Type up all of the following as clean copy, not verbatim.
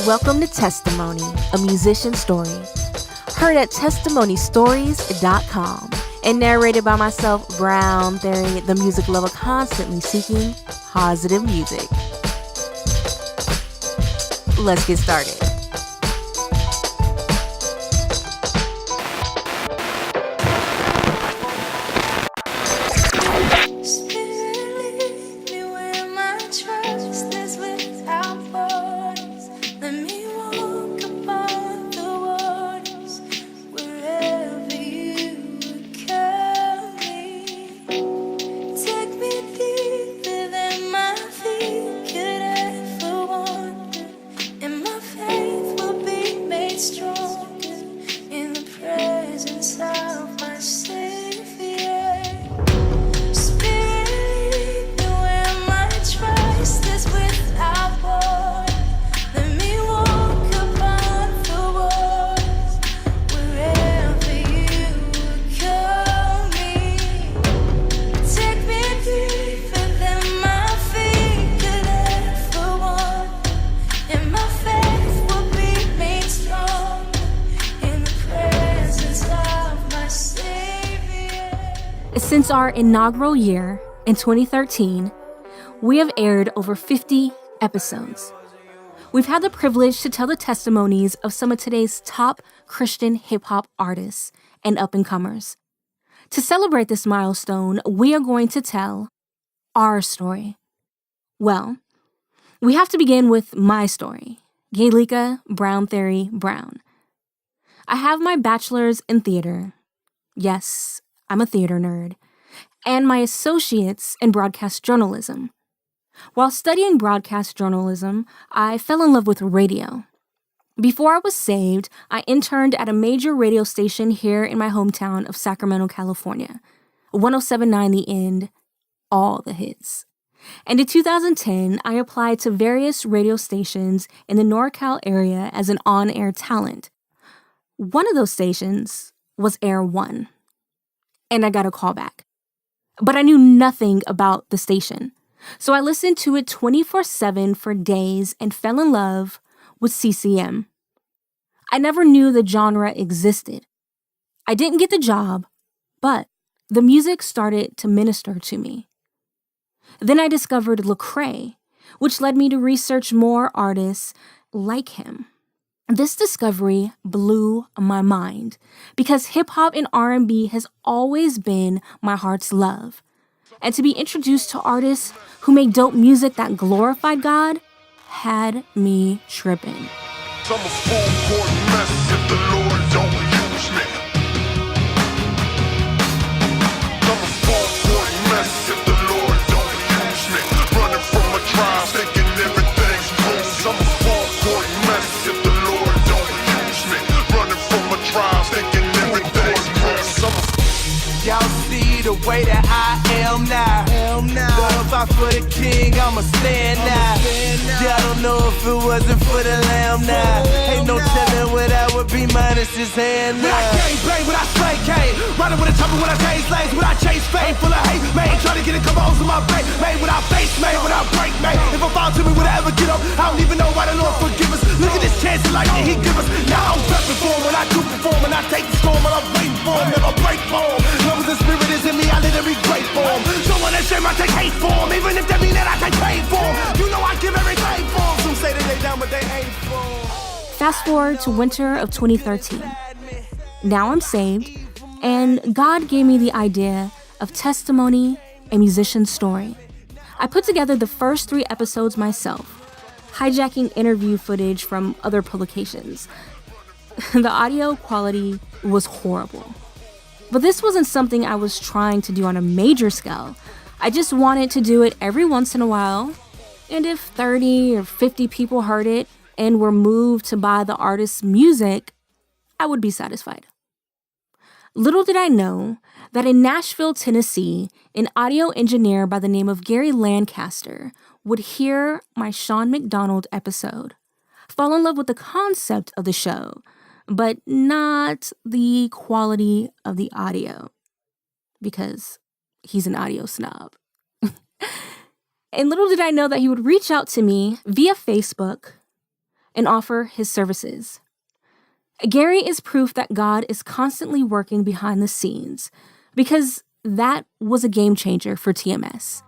Welcome to Testimony, a musician story. Heard at testimoniesstories.com and narrated by myself, Brown Theory, the music lover constantly seeking positive music. Let's get started. Since our inaugural year in 2013, we have aired over 50 episodes. We've had the privilege to tell the testimonies of some of today's top Christian hip-hop artists and up-and-comers. To celebrate this milestone, we are going to tell our story. Well, we have to begin with my story, Gaylika Brown Theory Brown. I have my bachelor's in theater. Yes, I'm a theater nerd. And my associates in broadcast journalism. While studying broadcast journalism, I fell in love with radio. Before I was saved, I interned at a major radio station here in my hometown of Sacramento, California. 107.9 The End, all the hits. And in 2010, I applied to various radio stations in the NorCal area as an on-air talent. One of those stations was Air One. And I got a call back. But I knew nothing about the station. So I listened to it 24/7 for days and fell in love with CCM. I never knew the genre existed. I didn't get the job, but the music started to minister to me. Then I discovered Lecrae, which led me to research more artists like him. This discovery blew my mind because hip-hop and R&B has always been my heart's love. And to be introduced to artists who make dope music that glorified God had me tripping. I'm a full court mess if the Lord don't use me. I'm a full court mess if the Lord don't use me. Running from my trials, thinking everything's cool. I'm a full court mess if the Lord don't use me. Running from my trials, thinking everything's cool. Y'all see the way that I am now. Love out for the king, I'ma stand now. Y'all don't know if it wasn't for the lamb now. Ain't no telling where that would be minus his hand now. When I gang bang, when I slay cane, riding with a chopper, when I chase lanes, when I chase fame, full of hate, man, trying to get a couple holes in my brain, made without face, made without break, man. If I fall to me, would I ever get up? I don't even know why the Lord forgive us. Look at this chance of life that he give us. Now I'm prepping for him, when I do perform, and I take the storm, and I'm waiting for him, never break for him. Love is the spirit is in me, I let it be great for him. Someone that shame, I take hate for him, even if that mean that I take pain for him. You know I give everything for him. Some say that they down, but they ain't for him. Fast forward to winter of 2013. Now I'm saved, and God gave me the idea of Testimony, a musician story. I put together the first 3 episodes myself, hijacking interview footage from other publications. The audio quality was horrible. But this wasn't something I was trying to do on a major scale. I just wanted to do it every once in a while, and if 30 or 50 people heard it and were moved to buy the artist's music, I would be satisfied. Little did I know that in Nashville, Tennessee, an audio engineer by the name of Gary Lancaster would hear my Sean McDonald episode, fall in love with the concept of the show, but not the quality of the audio, because he's an audio snob. And little did I know that he would reach out to me via Facebook and offer his services. Gary is proof that God is constantly working behind the scenes, because that was a game changer for TMS.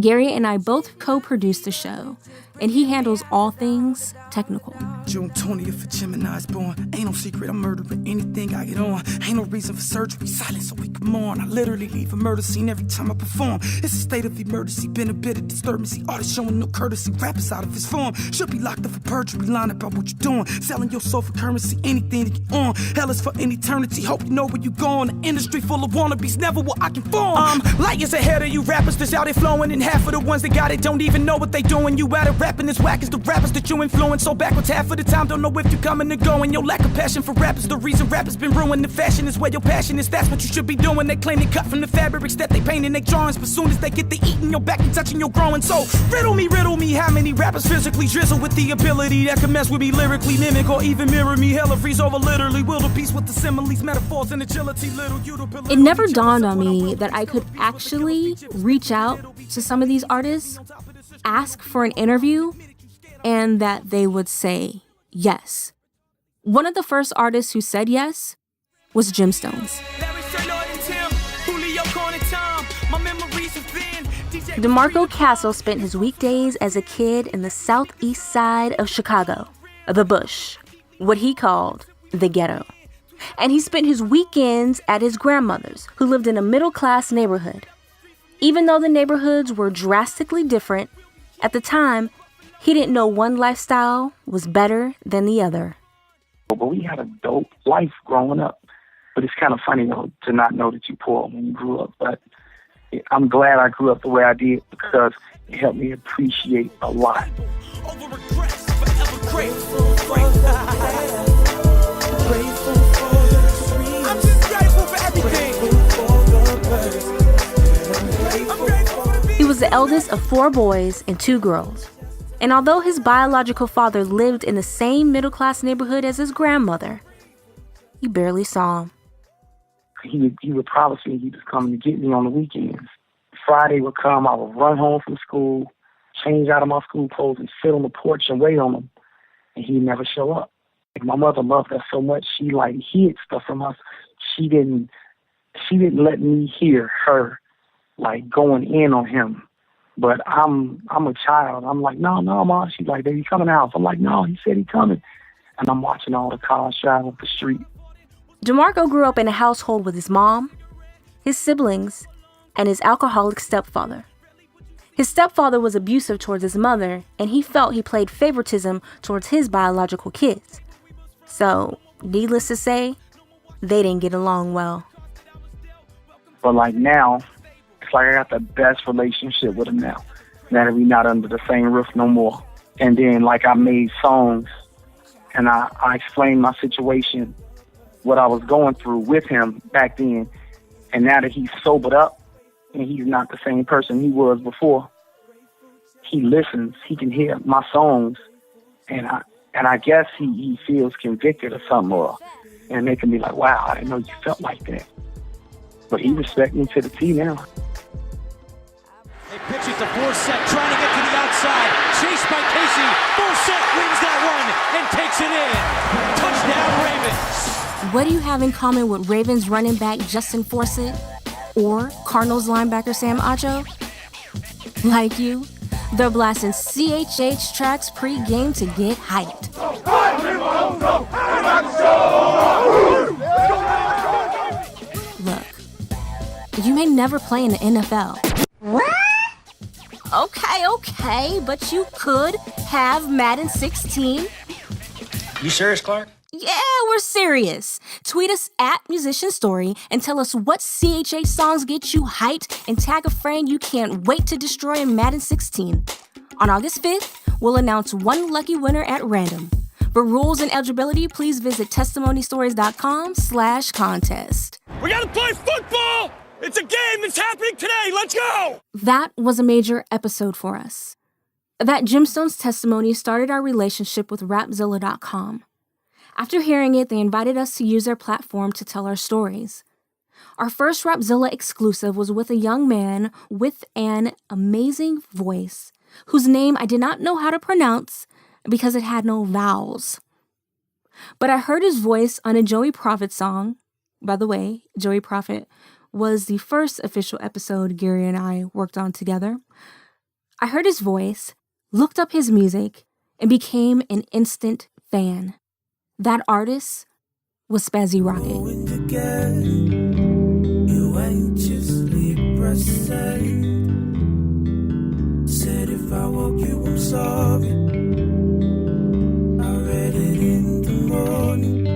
Gary and I both co-produced the show, and he handles all things technical. June 20th for Gemini's born. Ain't no secret, I'm murdering anything I get on. Ain't no reason for surgery, silence so we can mourn. I literally leave a murder scene every time I perform. It's a state of emergency, been a bit of disturbance. Artists showing no courtesy, rappers out of his form. Should be locked up for perjury, lying about what you're doing. Selling your soul for currency, anything to get on. Hell is for an eternity, hope you know where you going. The industry full of wannabes, never will I conform. Light years ahead of you rappers that's out there flowing. And half of the ones that got it don't even know what they doing. You out of rapping as whack as the rappers that you influence. So backwards half of the time, don't know if you coming or going. Your lack of passion for rap is the reason rap has been ruined. The fashion is where your passion is, that's what you should be doing. They claim they cut from the fabrics that they paint in their drawings, but soon as they get to eating your back and touching your growing. So riddle me, how many rappers physically drizzle with the ability that can mess with me lyrically, mimic or even mirror me? Hella freeze over literally, wildebeest with the similes, metaphors and agility. Little It never dawned on me that I could actually reach out to some of these artists, ask for an interview, and that they would say yes. One of the first artists who said yes was Gemstones. DeMarco Castle spent his weekdays as a kid in the southeast side of Chicago, the Bush, what he called the ghetto. And he spent his weekends at his grandmother's, who lived in a middle-class neighborhood. Even though the neighborhoods were drastically different, at the time, he didn't know one lifestyle was better than the other. But we had a dope life growing up. But it's kind of funny, though, to not know that you poor when you grew up. But I'm glad I grew up the way I did because it helped me appreciate a lot. He was the eldest of 4 boys and 2 girls. And although his biological father lived in the same middle-class neighborhood as his grandmother, he barely saw him. He would promise me he was coming to get me on the weekends. Friday would come, I would run home from school, change out of my school clothes, and sit on the porch and wait on him. And he'd never show up. My mother loved us so much, she hid stuff from us. She didn't let me hear her going in on him. But I'm a child. I'm like, no, Mom. She's like, "Did he come in the house?" I'm like, "No, he said he coming." And I'm watching all the cars drive up the street. DeMarco grew up in a household with his mom, his siblings, and his alcoholic stepfather. His stepfather was abusive towards his mother, and he felt he played favoritism towards his biological kids. So, needless to say, they didn't get along well. But now, it's like I got the best relationship with him now. Now that we're not under the same roof no more. And then I made songs and I explained my situation, what I was going through with him back then. And now that he's sobered up and he's not the same person he was before, he listens, he can hear my songs, and I guess he feels convicted or something, and making me like, wow, I didn't know you felt like that. But he respects me to the T now. They pitch it to Forsett, trying to get to the outside. Chased by Casey. Forsett wins that one and takes it in. Touchdown, Ravens. What do you have in common with Ravens running back Justin Forsett or Cardinals linebacker Sam Acho? Like you, they're blasting CHH tracks pre-game to get hyped. Look, you may never play in the NFL. What? Okay, but you could have Madden 16. You serious, Clark? Yeah, we're serious. Tweet us at Musician Story and tell us what CHH songs get you hyped and tag a friend you can't wait to destroy in Madden 16. On August 5th, we'll announce one lucky winner at random. For rules and eligibility, please visit testimonystories.com/contest. We gotta play football! It's a game that's happening today! Let's go! That was a major episode for us. That Gemstones testimony started our relationship with Rapzilla.com. After hearing it, they invited us to use their platform to tell our stories. Our first Rapzilla exclusive was with a young man with an amazing voice, whose name I did not know how to pronounce because it had no vowels. But I heard his voice on a Joey Prophet song. By the way, Joey Prophet was the first official episode Gary and I worked on together. I heard his voice, looked up his music, and became an instant fan. That artist was SPZRKT. You anxiously pressed said if I woke you, I'm sorry. I read it in the morning.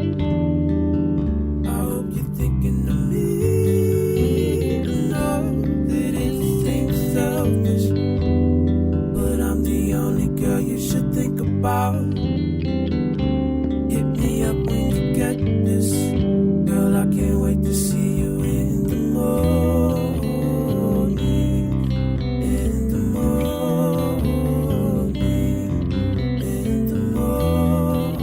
I hope you're thinking of me. I know that it seems selfish, but I'm the only girl you should think about. Hit me up when you get this. Girl, I can't wait to see you in the morning. In the morning. In the morning.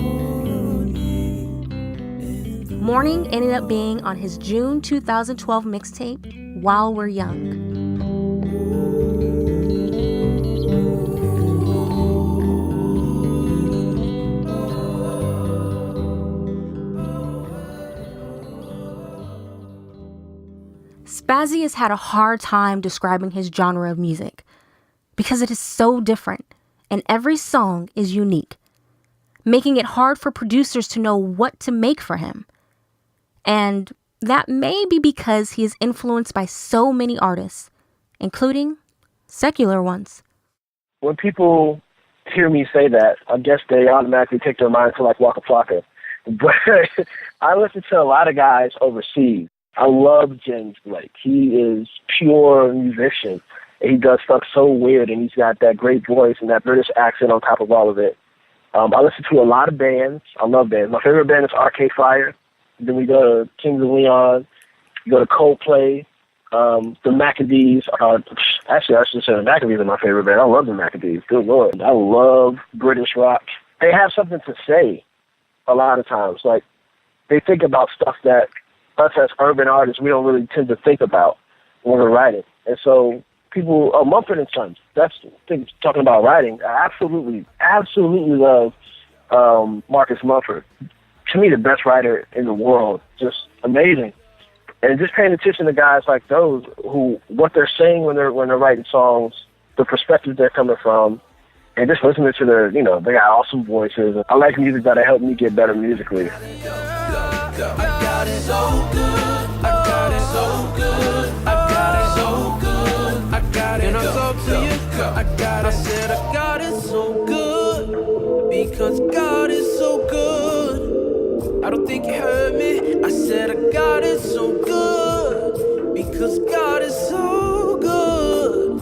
Morning ended up being on his June 2012 mixtape, While We're Young. Spazzy has had a hard time describing his genre of music because it is so different and every song is unique, making it hard for producers to know what to make for him. And that may be because he is influenced by so many artists, including secular ones. When people hear me say that, I guess they automatically take their mind to like Waka Flocka. But I listen to a lot of guys overseas. I love James Blake. He is pure musician. And he does stuff so weird, and he's got that great voice and that British accent on top of all of it. I listen to a lot of bands. I love bands. My favorite band is Arcade Fire. Then we go to Kings of Leon. We go to Coldplay. The Maccabees. Actually, I should say the Maccabees are my favorite band. I love the Maccabees. Good Lord. I love British rock. They have something to say a lot of times. Like, they think about stuff that us as urban artists, we don't really tend to think about when we're writing. And so people, Mumford & Sons, that's talking about writing. I absolutely love Marcus Mumford. To me, the best writer in the world. Just amazing. And just paying attention to guys like those who, what they're saying when they're writing songs, the perspective they're coming from, and just listening to their, they got awesome voices. I like music that'll help me get better musically. I got it so good. I got it so good. I got it so good. I got it. And I talk to you. I said I got it so good because God is so good. I don't think you heard me. I said I got it so good because God is so good.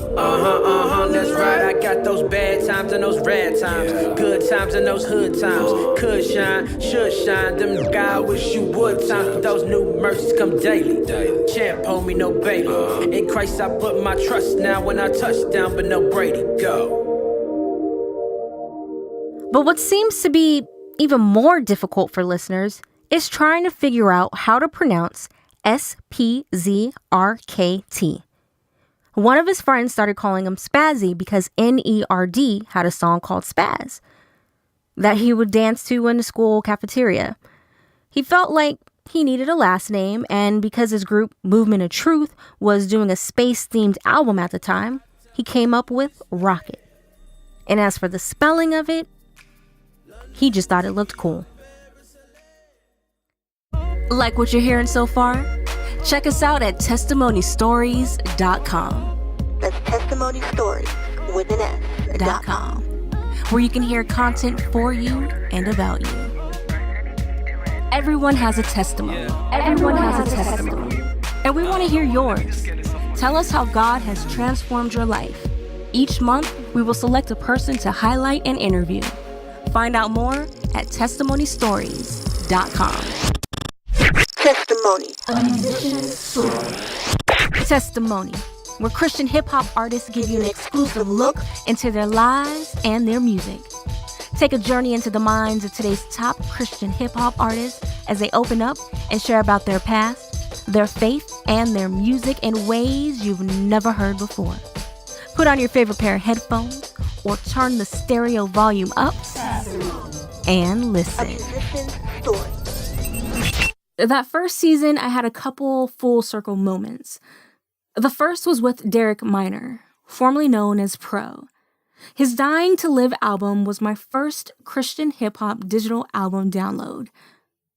That's right. I got those bad times and those rad times, good times and those hood times. Could shine, should shine. Them guy, I wish you would times. Those new mercies come daily. Champ, homie, no baby. In Christ I put my trust now. When I touch down, but no Brady, go. But what seems to be even more difficult for listeners is trying to figure out how to pronounce SPZRKT. One of his friends started calling him Spazzy because NERD had a song called Spaz that he would dance to in the school cafeteria. He felt like he needed a last name, and because his group Movement of Truth was doing a space-themed album at the time, he came up with Rocket. And as for the spelling of it, he just thought it looked cool. Like what you're hearing so far? Check us out at testimoniesstories.com. That's testimoniesstories with an S.com. Where you can hear content for you and about you. Everyone has a testimony. Everyone has a testimony. And we want to hear yours. Tell us how God has transformed your life. Each month, we will select a person to highlight and interview. Find out more at testimoniesstories.com. Testimony. A musician's story. Testimony, where Christian hip-hop artists give you an exclusive look into their lives and their music. Take a journey into the minds of today's top Christian hip-hop artists as they open up and share about their past, their faith, and their music in ways you've never heard before. Put on your favorite pair of headphones or turn the stereo volume up and A listen. musician's story. That first season, I had a couple full circle moments. The first was with Derek Minor, formerly known as Pro. His Dying to Live album was my first Christian hip-hop digital album download,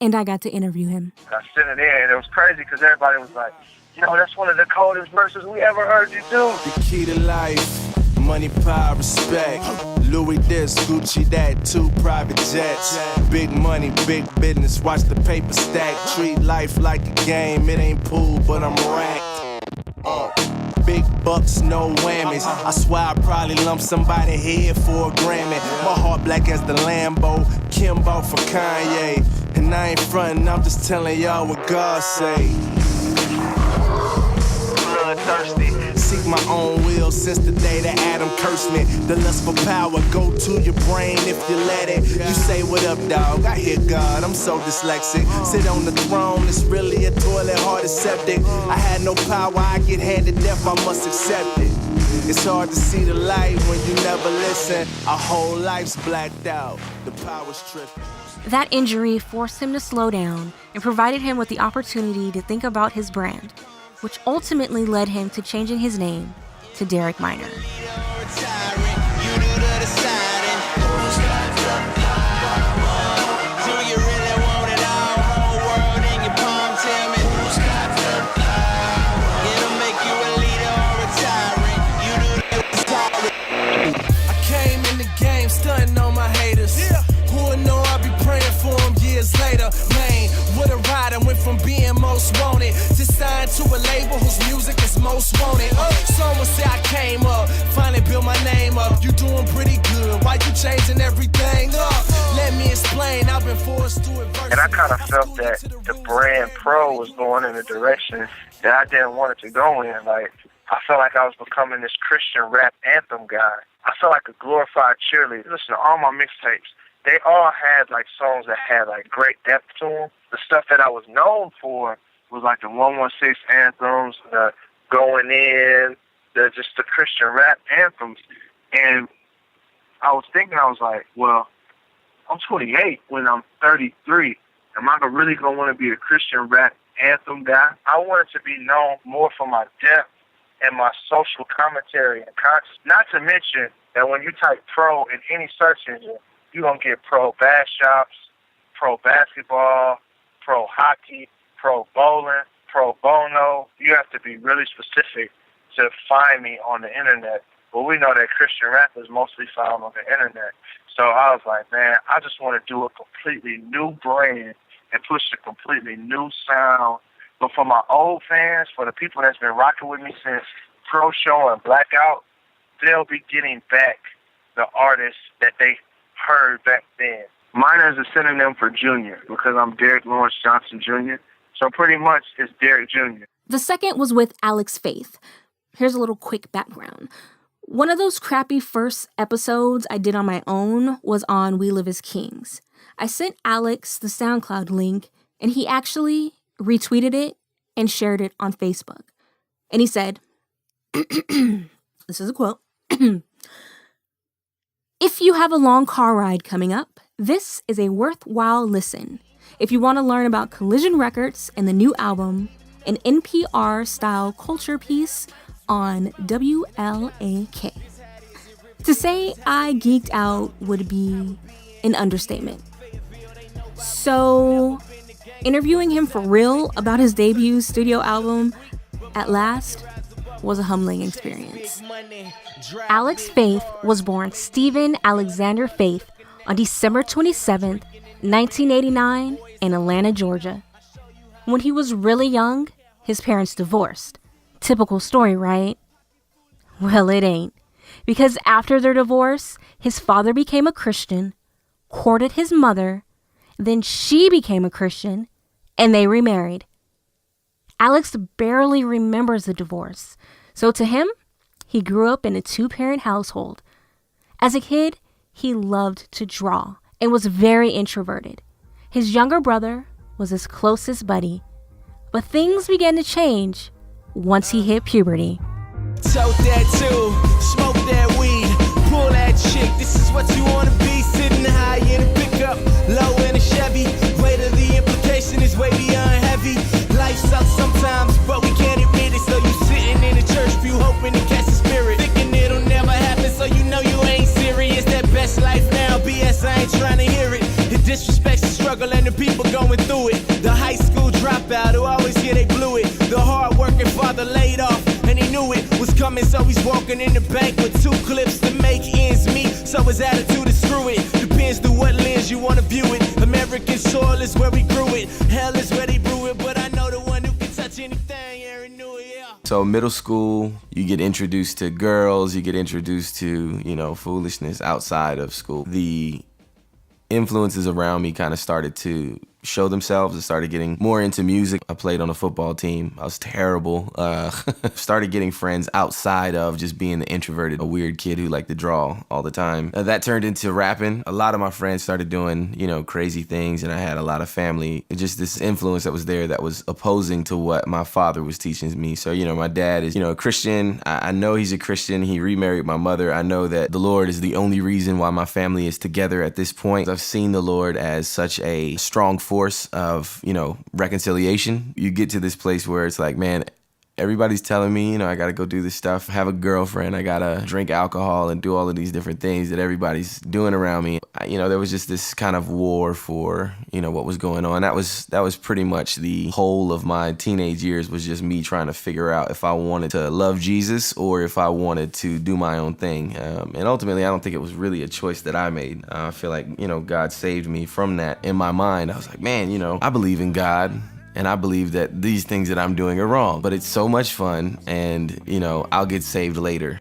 and I got to interview him. I sent it in, and it was crazy because everybody was like, that's one of the coldest verses we ever heard you do. The key to life, money, power, respect. Louis this, Gucci that, 2 private jets. Big money, big business, watch the paper stack. Treat life like a game, it ain't pool, but I'm racked. Big bucks, no whammies. I swear I probably lump somebody head for a Grammy. My heart black as the Lambo, Kimbo for Kanye. And I ain't frontin', I'm just telling y'all what God say. Bloodthirsty, seek my own will since the day that Adam cursed me. The lust for power go to your brain if you let it. You say what up, dog? I hear God, I'm so dyslexic. Sit on the throne, it's really a toilet, heart is septic. I had no power, I get handed death, I must accept it. It's hard to see the light when you never listen. Our whole life's blacked out, the power's tripping. That injury forced him to slow down and provided him with the opportunity to think about his brand, which ultimately led him to changing his name to Derek Minor. I came in the game stunting on my haters. Who would know I'll be praying for them years later? Man, what a ride. I went from being most wanted to sign to a label whose music is most wanted. Someone say I came up, finally built my name up. You doing pretty good. Why you changing everything up? Let me explain. I've been forced to adversity. And I kind of felt that the brand Pro was going in a direction that I didn't want it to go in. Like, I felt like I was becoming this Christian rap anthem guy. I felt like a glorified cheerleader. Listen to all my mixtapes. They all had like songs that had like great depth to them. The stuff that I was known for was like the 116 anthems, the Going In, just the Christian rap anthems. And I was thinking, I was like, well, I'm 28 when I'm 33. Am I really going to want to be a Christian rap anthem guy? I wanted to be known more for my depth and my social commentary and conscience. Not to mention that when you type Pro in any search engine, you're going to get Pro Bass Shops, Pro Basketball, Pro Hockey, Pro Bowling, Pro Bono. You have to be really specific to find me on the internet. But we know that Christian rap is mostly found on the internet. So I was like, man, I just want to do a completely new brand and push a completely new sound. But for my old fans, for the people that's been rocking with me since Pro Show and Blackout, they'll be getting back the artists that they heard back then. Minor is a synonym for Junior because I'm Derek Lawrence Johnson Jr. So pretty much it's Derek Jr. The second was with Alex Faith. Here's a little quick background. One of those crappy first episodes I did on my own was on We Live as Kings. I sent Alex the SoundCloud link, and he actually retweeted it and shared it on Facebook. And he said, this is a quote, "If you have a long car ride coming up, this is a worthwhile listen. If you want to learn about Collision Records and the new album, an NPR-style culture piece on WLAK." To say I geeked out would be an understatement. So, interviewing him for real about his debut studio album, At Last, was a humbling experience. Alex Faith was born Stephen Alexander Faith on December 27th, 1989 in Atlanta, Georgia. When he was really young, his parents divorced. Typical story, right? Well, it ain't. Because after their divorce, his father became a Christian, courted his mother, then she became a Christian, and they remarried. Alex barely remembers the divorce, so to him, he grew up in a 2-parent household. As a kid, he loved to draw and was very introverted. His younger brother was his closest buddy, but things began to change once he hit puberty. Tote that too, smoke that weed, pull that ain't trying to hear it. It disrespects the struggle and the people going through it. The high school dropout who always hear they blew it. The hard-working father laid off and he knew it was coming, so he's walking in the bank with 2 clips to make ends meet. So his attitude is screw it. Depends through what lens you want to view it. American soil is where we grew it. Hell is where they brew it, but I know the one who can touch anything. Aaron knew it, yeah. So middle school, you get introduced to girls, you get introduced to, foolishness outside of school. The influences around me kind of started to show themselves. I started getting more into music. I played on a football team. I was terrible. Started getting friends outside of just being the introverted, a weird kid who liked to draw all the time. That turned into rapping. A lot of my friends started doing, crazy things, and I had a lot of family. Just this influence that was there that was opposing to what my father was teaching me. So, my dad is, a Christian. I know he's a Christian. He remarried my mother. I know that the Lord is the only reason why my family is together at this point. I've seen the Lord as such a strong force of, reconciliation. You get to this place where it's like, man, everybody's telling me, I got to go do this stuff, have a girlfriend, I got to drink alcohol and do all of these different things that everybody's doing around me. There was just this kind of war for, what was going on. That was pretty much the whole of my teenage years, was just me trying to figure out if I wanted to love Jesus or if I wanted to do my own thing. And ultimately, I don't think it was really a choice that I made. I feel like, God saved me from that. In my mind, I was like, man, I believe in God. And I believe that these things that I'm doing are wrong, but it's so much fun, and, I'll get saved later.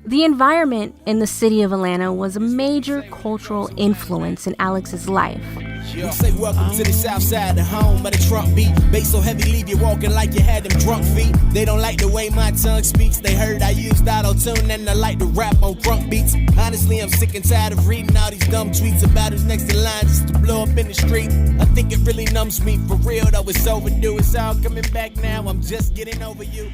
The environment in the city of Atlanta was a major cultural influence in Alex's life. We say welcome to the south side, the home of the trunk beat. Bass so heavy, leave you walking like you had them drunk feet. They don't like the way my tongue speaks. They heard I used auto-tune and I like to rap on drunk beats. Honestly, I'm sick and tired of reading all these dumb tweets about who's next in line just to blow up in the street. I think it really numbs me. For real though, it's overdue. It's all coming back now. I'm just getting over you.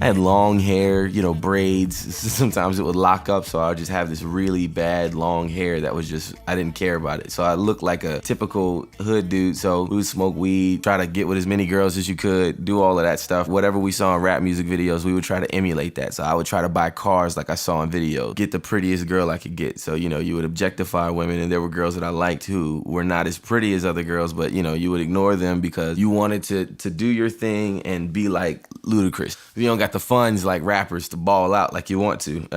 I had long hair, braids. Sometimes it would lock up, so I would just have this really bad long hair that was just, I didn't care about it. So I looked like a typical hood dude. So we would smoke weed, try to get with as many girls as you could, do all of that stuff. Whatever we saw in rap music videos, we would try to emulate that. So I would try to buy cars like I saw in videos, get the prettiest girl I could get. So, you would objectify women, and there were girls that I liked who were not as pretty as other girls, but, you would ignore them because you wanted to do your thing and be like Ludacris. You don't got the funds like rappers to ball out like you want to.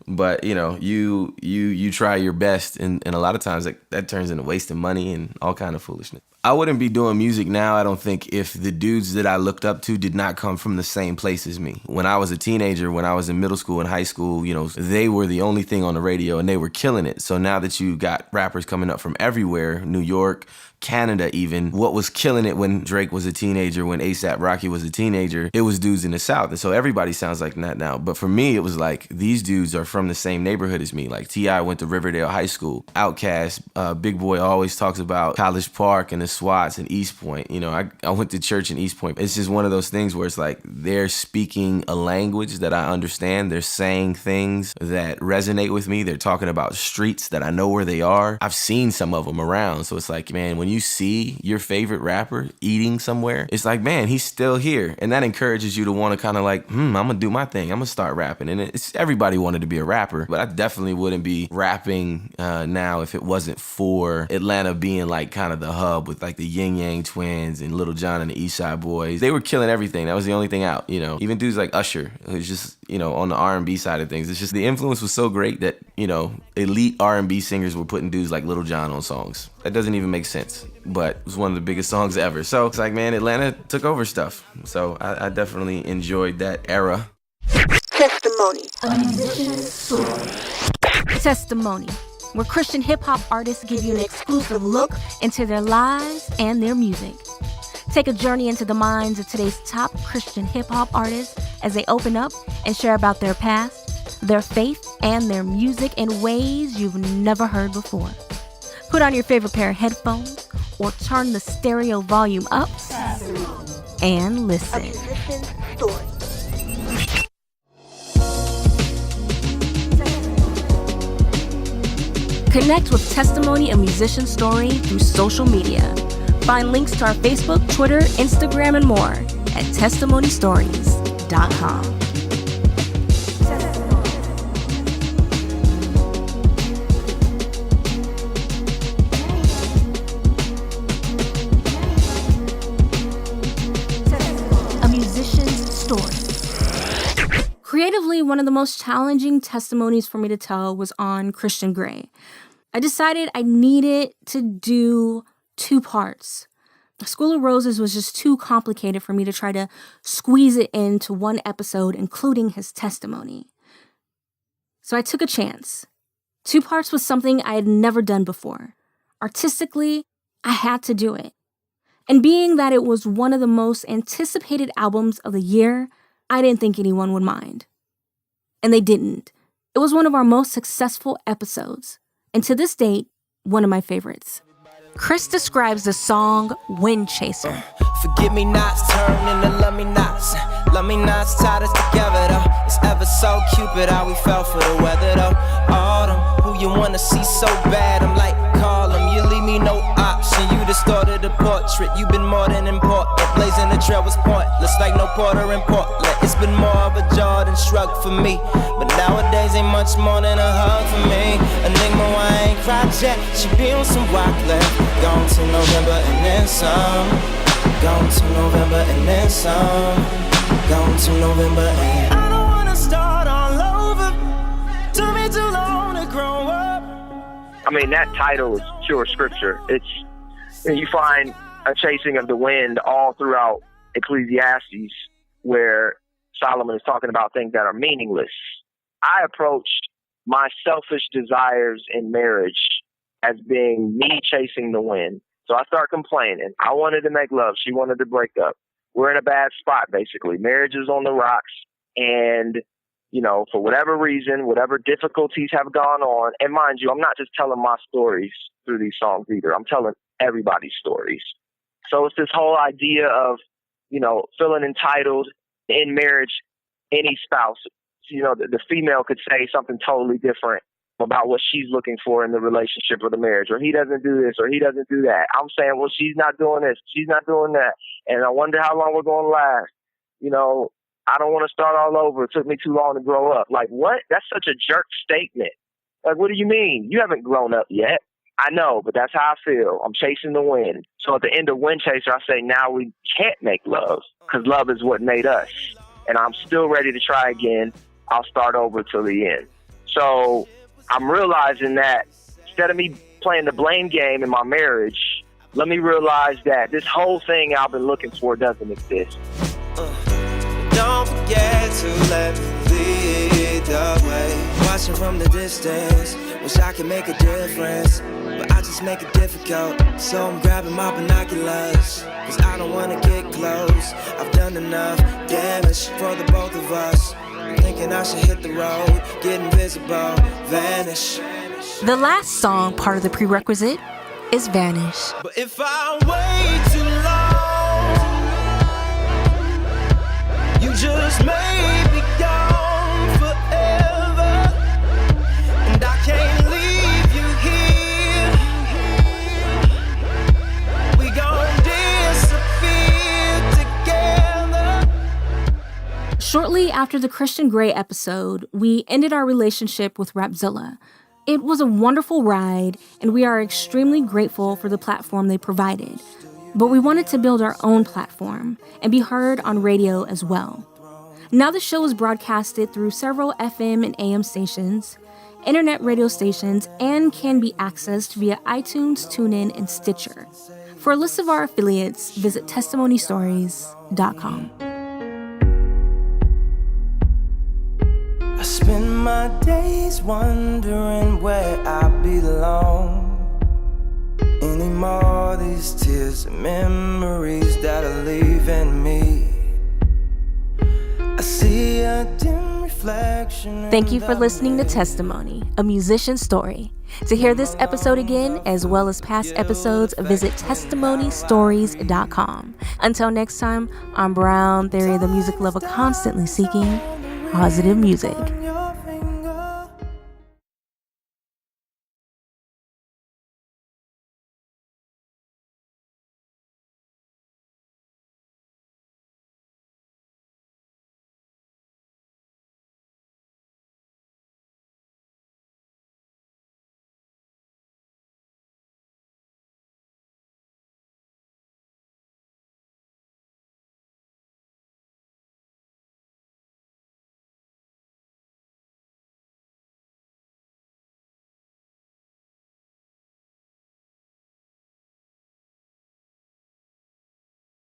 But, you try your best, and a lot of times that turns into wasting money and all kind of foolishness. I wouldn't be doing music now, I don't think, if the dudes that I looked up to did not come from the same place as me. When I was a teenager, when I was in middle school and high school, they were the only thing on the radio and they were killing it. So now that you got rappers coming up from everywhere, New York, Canada even, what was killing it when Drake was a teenager, when A$AP Rocky was a teenager, it was dudes in the South. And so everybody sounds like that now. But for me, it was like, these dudes are from the same neighborhood as me. Like T.I. went to Riverdale High School. Outkast, Big Boy always talks about College Park and the SWATs and East Point. I went to church in East Point. It's just one of those things where it's like, they're speaking a language that I understand. They're saying things that resonate with me. They're talking about streets that I know where they are. I've seen some of them around. So it's like, man, when you see your favorite rapper eating somewhere, it's like, man, he's still here. And that encourages you to want to kind of like, I'm going to do my thing. I'm going to start rapping. And everybody wanted to be a rapper, but I definitely wouldn't be rapping now if it wasn't for Atlanta being like kind of the hub with like the Yin Yang Twins and Lil Jon and the East Side Boys. They were killing everything. That was the only thing out, Even dudes like Usher, who's just, on the R&B side of things. It's just the influence was so great that, elite R&B singers were putting dudes like Lil Jon on songs. That doesn't even make sense, but it was one of the biggest songs ever. So it's like, man, Atlanta took over stuff. So I definitely enjoyed that era. Testimony. A musician's story. Testimony, where Christian hip-hop artists give you an exclusive look into their lives and their music. Take a journey into the minds of today's top Christian hip-hop artists as they open up and share about their past, their faith, and their music in ways you've never heard before. Put on your favorite pair of headphones or turn the stereo volume up and listen. A musician's story. Connect with Testimony, a musician story through social media. Find links to our Facebook, Twitter, Instagram, and more at testimonystories.com. one of the most challenging testimonies for me to tell was on Christon Gray. I decided I needed to do 2 parts. School of Roses was just too complicated for me to try to squeeze it into one episode, including his testimony. So I took a chance. 2 parts was something I had never done before. Artistically, I had to do it. And being that it was one of the most anticipated albums of the year, I didn't think anyone would mind. And they didn't. It was one of our most successful episodes, and to this date, one of my favorites. Chris describes the song Wind Chaser. Forgive me nots, turn into love me nots. Love me nots, tied us together though. It's ever so Cupid how we fell for the weather though. Autumn, who you wanna see so bad? I'm like, call him, you leave me no option. You distorted the portrait, you've been more than important. Blazing the trail was pointless, like no Porter in Portland. It's been more of a Jordan shrug for me, but nowadays ain't much more than a hug for me. Enigma, why I ain't cried yet? She be on some Wyclef. Gone to November and then some. Gone to November and then some. Gone to November and I don't wanna start all over. Took me too long to grow up. I mean, that title is pure scripture. You find a chasing of the wind all throughout Ecclesiastes, where Solomon is talking about things that are meaningless. I approached my selfish desires in marriage as being me chasing the wind. So I start complaining. I wanted to make love. She wanted to break up. We're in a bad spot, basically. Marriage is on the rocks. And, for whatever reason, whatever difficulties have gone on, and mind you, I'm not just telling my stories through these songs either. I'm telling everybody's stories. So it's this whole idea of, feeling entitled in marriage, any spouse. The female could say something totally different about what she's looking for in the relationship or the marriage, or he doesn't do this or he doesn't do that. I'm saying, well, she's not doing this, she's not doing that, and I wonder how long we're going to last. I don't want to start all over. It took me too long to grow up. Like, what? That's such a jerk statement. Like, what do you mean? You haven't grown up yet. I know, but that's how I feel. I'm chasing the wind. So at the end of Wind Chaser, I say, now we can't make love, because love is what made us. And I'm still ready to try again. I'll start over till the end. So I'm realizing that instead of me playing the blame game in my marriage, let me realize that this whole thing I've been looking for doesn't exist. Don't forget to let me lead the way. Watching from the distance, wish I could make a difference, but I just make it difficult. So I'm grabbing my binoculars, cause I don't wanna get close. I've done enough damage for the both of us. I'm thinking I should hit the road, get invisible, vanish. The last song, part of the prerequisite, is Vanish. But if I wait too long, you just made me gone forever, and I can't leave you here. We gon' disappear together. Shortly after the Christon Gray episode, we ended our relationship with Rapzilla. It was a wonderful ride, and we are extremely grateful for the platform they provided. But we wanted to build our own platform and be heard on radio as well. Now the show is broadcasted through several FM and AM stations, internet radio stations, and can be accessed via iTunes, TuneIn, and Stitcher. For a list of our affiliates, visit testimonystories.com. I spend my days wondering where I belong. Anymore, these tears and memories that are leaving me. I see a dim reflection. Thank you for listening to Testimony, a musician's story. To hear this episode again, as well as past episodes, visit testimonystories.com. Until next time, I'm Brown, Theory of the Music Lover, constantly seeking positive music.